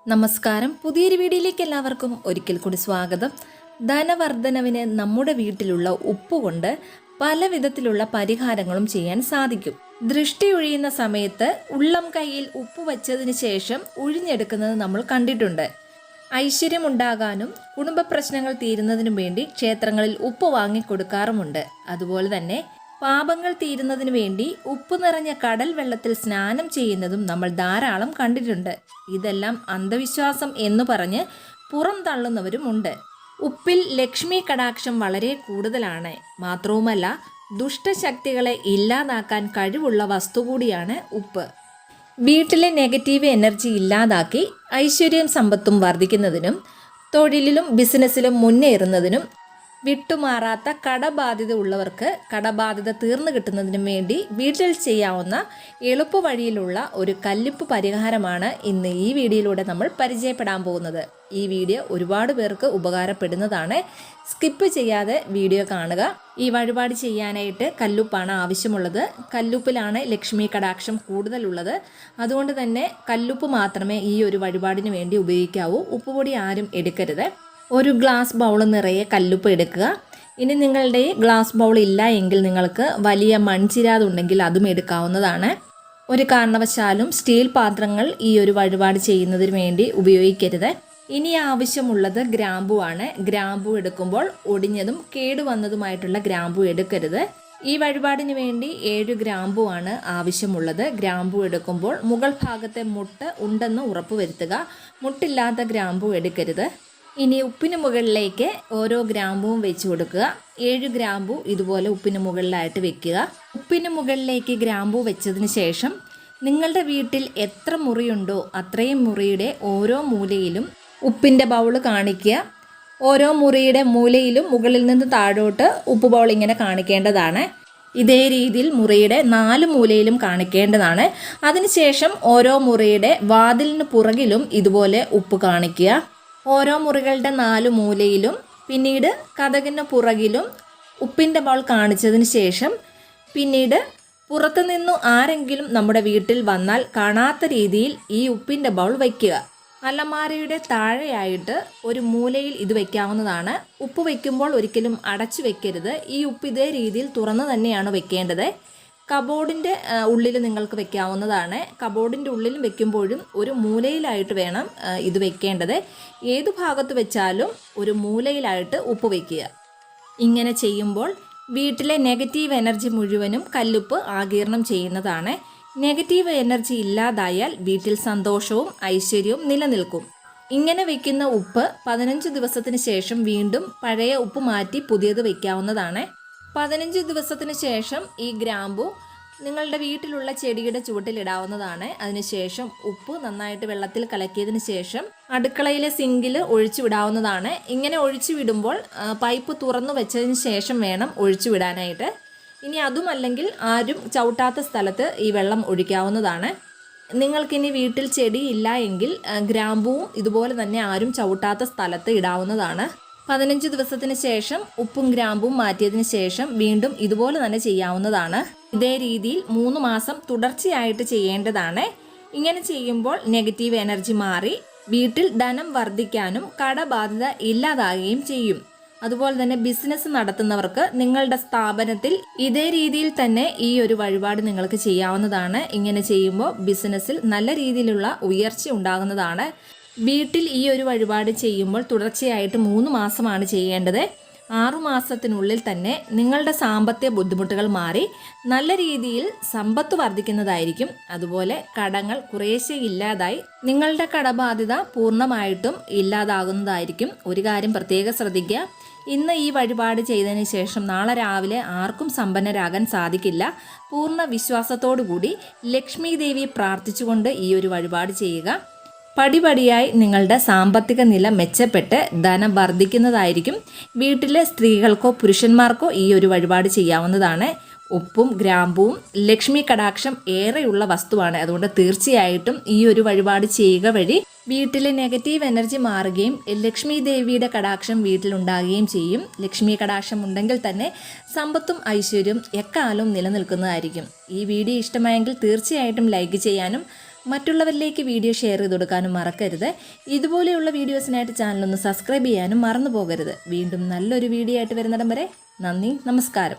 നമസ്കാരം. പുതിയൊരു വീഡിയോയിലേക്ക് എല്ലാവർക്കും ഒരിക്കൽ കൂടി സ്വാഗതം. ധനവർദ്ധനവിന് നമ്മുടെ വീട്ടിലുള്ള ഉപ്പ് കൊണ്ട് പല വിധത്തിലുള്ള പരിഹാരങ്ങളും ചെയ്യാൻ സാധിക്കും. ദൃഷ്ടി ഒഴിയുന്ന സമയത്ത് ഉള്ളം കൈയിൽ ഉപ്പ് വച്ചതിന് ശേഷം ഒഴിഞ്ഞെടുക്കുന്നത് നമ്മൾ കണ്ടിട്ടുണ്ട്. ഐശ്വര്യമുണ്ടാകാനും കുടുംബ പ്രശ്നങ്ങൾ തീരുന്നതിനും വേണ്ടി ക്ഷേത്രങ്ങളിൽ ഉപ്പ് വാങ്ങിക്കൊടുക്കാറുമുണ്ട്. അതുപോലെ തന്നെ പാപങ്ങൾ തീരുന്നതിന് വേണ്ടി ഉപ്പ് നിറഞ്ഞ കടൽ വെള്ളത്തിൽ സ്നാനം ചെയ്യുന്നതും നമ്മൾ ധാരാളം കണ്ടിട്ടുണ്ട്. ഇതെല്ലാം അന്ധവിശ്വാസം എന്ന് പറഞ്ഞ് പുറം തള്ളുന്നവരുമുണ്ട്. ഉപ്പിൽ ലക്ഷ്മി കടാക്ഷം വളരെ കൂടുതലാണ്. മാത്രവുമല്ല, ദുഷ്ടശക്തികളെ ഇല്ലാതാക്കാൻ കഴിവുള്ള വസ്തു കൂടിയാണ് ഉപ്പ്. വീട്ടിലെ നെഗറ്റീവ് എനർജി ഇല്ലാതാക്കി ഐശ്വര്യം സമ്പത്തും വർദ്ധിക്കുന്നതിനും തൊഴിലിലും ബിസിനസ്സിലും മുന്നേറുന്നതിനും വിട്ടുമാറാത്ത കടബാധ്യത ഉള്ളവർക്ക് കടബാധ്യത തീർന്നു കിട്ടുന്നതിനും വേണ്ടി വീട്ടിൽ ചെയ്യാവുന്ന എളുപ്പ വഴിയിലുള്ള ഒരു കല്ലുപ്പ് പരിഹാരമാണ് ഇന്ന് ഈ വീഡിയോയിലൂടെ നമ്മൾ പരിചയപ്പെടാൻ പോകുന്നത്. ഈ വീഡിയോ ഒരുപാട് പേർക്ക് ഉപകാരപ്പെടുന്നതാണ്. സ്കിപ്പ് ചെയ്യാതെ വീഡിയോ കാണുക. ഈ വഴിപാട് ചെയ്യാനായിട്ട് കല്ലുപ്പാണ് ആവശ്യമുള്ളത്. കല്ലുപ്പിലാണ് ലക്ഷ്മി കടാക്ഷം കൂടുതലുള്ളത്. അതുകൊണ്ട് തന്നെ കല്ലുപ്പ് മാത്രമേ ഈ ഒരു വഴിപാടിന് വേണ്ടി ഉപയോഗിക്കാവൂ. ഉപ്പുപൊടി ആരും എടുക്കരുത്. ഒരു ഗ്ലാസ് ബൗൾ നിറയെ കല്ലുപ്പ് എടുക്കുക. ഇനി നിങ്ങളുടെ ഗ്ലാസ് ബൗൾ ഇല്ല എങ്കിൽ നിങ്ങൾക്ക് വലിയ മൺചിരാതുണ്ടെങ്കിൽ അതും എടുക്കാവുന്നതാണ്. ഒരു കാരണവശാലും സ്റ്റീൽ പാത്രങ്ങൾ ഈ ഒരു വഴിപാട് ചെയ്യുന്നതിന് വേണ്ടി ഉപയോഗിക്കരുത്. ഇനി ആവശ്യമുള്ളത് ഗ്രാമ്പു ആണ്. ഗ്രാമ്പു എടുക്കുമ്പോൾ ഒടിഞ്ഞതും കേടുവന്നതുമായിട്ടുള്ള ഗ്രാമ്പു എടുക്കരുത്. ഈ വഴിപാടിന് വേണ്ടി 7 ഗ്രാമ്പു ആണ് ആവശ്യമുള്ളത്. ഗ്രാമ്പു എടുക്കുമ്പോൾ മുകൾ ഭാഗത്തെ മുട്ട് ഉണ്ടെന്ന് ഉറപ്പുവരുത്തുക. മുട്ടില്ലാത്ത ഗ്രാമ്പു എടുക്കരുത്. ഇനി ഉപ്പിന് മുകളിലേക്ക് ഓരോ ഗ്രാമ്പുവും വെച്ച് കൊടുക്കുക. 7 ഗ്രാമ്പു ഇതുപോലെ ഉപ്പിന് മുകളിലായിട്ട് വെക്കുക. ഉപ്പിന് മുകളിലേക്ക് ഗ്രാമ്പു വെച്ചതിന് ശേഷം നിങ്ങളുടെ വീട്ടിൽ എത്ര മുറിയുണ്ടോ അത്രയും മുറിയുടെ ഓരോ മൂലയിലും ഉപ്പിൻ്റെ ബൗൾ കാണിക്കുക. ഓരോ മുറിയുടെ മൂലയിലും മുകളിൽ നിന്ന് താഴോട്ട് ഉപ്പ് ബൗൾ ഇങ്ങനെ കാണിക്കേണ്ടതാണ്. ഇതേ രീതിയിൽ മുറിയുടെ 4 മൂലയിലും കാണിക്കേണ്ടതാണ്. അതിനുശേഷം ഓരോ മുറിയുടെ വാതിലിന് പുറകിലും ഇതുപോലെ ഉപ്പ് കാണിക്കുക. ഓരോ മുറികളുടെ 4 മൂലയിലും പിന്നീട് കതകിന് പുറകിലും ഉപ്പിൻ്റെ ബൗൾ കാണിച്ചതിന് ശേഷം പിന്നീട് പുറത്തുനിന്നു ആരെങ്കിലും നമ്മുടെ വീട്ടിൽ വന്നാൽ കാണാത്ത രീതിയിൽ ഈ ഉപ്പിൻ്റെ ബൗൾ വയ്ക്കുക. അലമാരയുടെ താഴെയായിട്ട് ഒരു മൂലയിൽ ഇത് വയ്ക്കാവുന്നതാണ്. ഉപ്പ് വയ്ക്കുമ്പോൾ ഒരിക്കലും അടച്ചു വെക്കരുത്. ഈ ഉപ്പ് ഇതേ രീതിയിൽ തുറന്നു തന്നെയാണ് വെക്കേണ്ടത്. കബോർഡിൻ്റെ ഉള്ളിൽ നിങ്ങൾക്ക് വെക്കാവുന്നതാണ്. കബോർഡിൻ്റെ ഉള്ളിൽ വെക്കുമ്പോഴും ഒരു മൂലയിലായിട്ട് വേണം ഇത് വെക്കേണ്ടത്. ഏതു ഭാഗത്ത് വെച്ചാലും ഒരു മൂലയിലായിട്ട് ഉപ്പ് വയ്ക്കുക. ഇങ്ങനെ ചെയ്യുമ്പോൾ വീട്ടിലെ നെഗറ്റീവ് എനർജി മുഴുവനും കല്ലുപ്പ് ആഗിരണം ചെയ്യുന്നതാണ്. നെഗറ്റീവ് എനർജി ഇല്ലാതായാൽ വീട്ടിൽ സന്തോഷവും ഐശ്വര്യവും നിലനിൽക്കും. ഇങ്ങനെ വെക്കുന്ന ഉപ്പ് 15 ദിവസത്തിന് ശേഷം വീണ്ടും പഴയ ഉപ്പ് മാറ്റി പുതിയത് വയ്ക്കാവുന്നതാണ്. 15 ദിവസത്തിന് ശേഷം ഈ ഗ്രാമ്പു നിങ്ങളുടെ വീട്ടിലുള്ള ചെടിയുടെ ചുവട്ടിലിടാവുന്നതാണ്. അതിനുശേഷം ഉപ്പ് നന്നായിട്ട് വെള്ളത്തിൽ കലക്കിയതിന് ശേഷം അടുക്കളയിലെ സിങ്കിൽ ഒഴിച്ചു വിടാവുന്നതാണ്. ഇങ്ങനെ ഒഴിച്ചു വിടുമ്പോൾ പൈപ്പ് തുറന്നു വെച്ചതിന് ശേഷം വേണം ഒഴിച്ചു വിടാനായിട്ട്. ഇനി അതുമല്ലെങ്കിൽ ആരും ചവിട്ടാത്ത സ്ഥലത്ത് ഈ വെള്ളം ഒഴിക്കാവുന്നതാണ്. നിങ്ങൾക്കിനി വീട്ടിൽ ചെടി ഇല്ല എങ്കിൽ ഗ്രാമ്പുവും ഇതുപോലെ തന്നെ ആരും ചവിട്ടാത്ത സ്ഥലത്ത് ഇടാവുന്നതാണ്. 15 ദിവസത്തിന് ശേഷം ഉപ്പും ഗ്രാമ്പും മാറ്റിയതിന് ശേഷം വീണ്ടും ഇതുപോലെ തന്നെ ചെയ്യാവുന്നതാണ്. ഇതേ രീതിയിൽ 3 മാസം തുടർച്ചയായിട്ട് ചെയ്യേണ്ടതാണ്. ഇങ്ങനെ ചെയ്യുമ്പോൾ നെഗറ്റീവ് എനർജി മാറി വീട്ടിൽ ധനം വർദ്ധിക്കാനും കടബാധ്യത ഇല്ലാതാകുകയും ചെയ്യും. അതുപോലെ തന്നെ ബിസിനസ് നടത്തുന്നവർക്ക് നിങ്ങളുടെ സ്ഥാപനത്തിൽ ഇതേ രീതിയിൽ തന്നെ ഈ ഒരു വഴിപാട് നിങ്ങൾക്ക് ചെയ്യാവുന്നതാണ്. ഇങ്ങനെ ചെയ്യുമ്പോൾ ബിസിനസ്സിൽ നല്ല രീതിയിലുള്ള ഉയർച്ച ഉണ്ടാകുന്നതാണ്. വീട്ടിൽ ഈ ഒരു വഴിപാട് ചെയ്യുമ്പോൾ തുടർച്ചയായിട്ട് 3 മാസമാണ് ചെയ്യേണ്ടത്. 6 മാസത്തിനുള്ളിൽ തന്നെ നിങ്ങളുടെ സാമ്പത്തിക ബുദ്ധിമുട്ടുകൾ മാറി നല്ല രീതിയിൽ സമ്പത്ത് വർദ്ധിക്കുന്നതായിരിക്കും. അതുപോലെ കടങ്ങൾ കുറേശ്ശെ ഇല്ലാതായി നിങ്ങളുടെ കടബാധ്യത പൂർണ്ണമായിട്ടും ഇല്ലാതാകുന്നതായിരിക്കും. ഒരു കാര്യം പ്രത്യേകം ശ്രദ്ധിക്കുക. ഇന്ന് ഈ വഴിപാട് ചെയ്തതിന് ശേഷം നാളെ രാവിലെ ആർക്കും സമ്പന്നരാകാൻ സാധിക്കില്ല. പൂർണ്ണ വിശ്വാസത്തോടു കൂടി ലക്ഷ്മി ദേവിയെ പ്രാർത്ഥിച്ചുകൊണ്ട് ഈ ഒരു വഴിപാട് ചെയ്യുക. പടിപടിയായി നിങ്ങളുടെ സാമ്പത്തിക നില മെച്ചപ്പെട്ട് ധനം വർദ്ധിക്കുന്നതായിരിക്കും. വീട്ടിലെ സ്ത്രീകൾക്കോ പുരുഷന്മാർക്കോ ഈ ഒരു വഴിപാട് ചെയ്യാവുന്നതാണ്. ഉപ്പും ഗ്രാമ്പുവും ലക്ഷ്മി കടാക്ഷം ഏറെയുള്ള വസ്തുവാണ്. അതുകൊണ്ട് തീർച്ചയായിട്ടും ഈ ഒരു വഴിപാട് ചെയ്യുക വഴി വീട്ടിലെ നെഗറ്റീവ് എനർജി മാറുകയും ലക്ഷ്മി ദേവിയുടെ കടാക്ഷം വീട്ടിലുണ്ടാകുകയും ചെയ്യും. ലക്ഷ്മി കടാക്ഷം ഉണ്ടെങ്കിൽ തന്നെ സമ്പത്തും ഐശ്വര്യവും എക്കാലവും നിലനിൽക്കുന്നതായിരിക്കും. ഈ വീഡിയോ ഇഷ്ടമായെങ്കിൽ തീർച്ചയായിട്ടും ലൈക്ക് ചെയ്യാനും മറ്റുള്ളവരിലേക്ക് വീഡിയോ ഷെയർ ചെയ്ത് കൊടുക്കാനും മറക്കരുത്. ഇതുപോലെയുള്ള വീഡിയോസിനായിട്ട് ചാനലൊന്ന് സബ്സ്ക്രൈബ് ചെയ്യാനും മറന്നു പോകരുത്. വീണ്ടും നല്ലൊരു വീഡിയോ ആയിട്ട് വരുന്നിടം വരെ നന്ദി, നമസ്കാരം.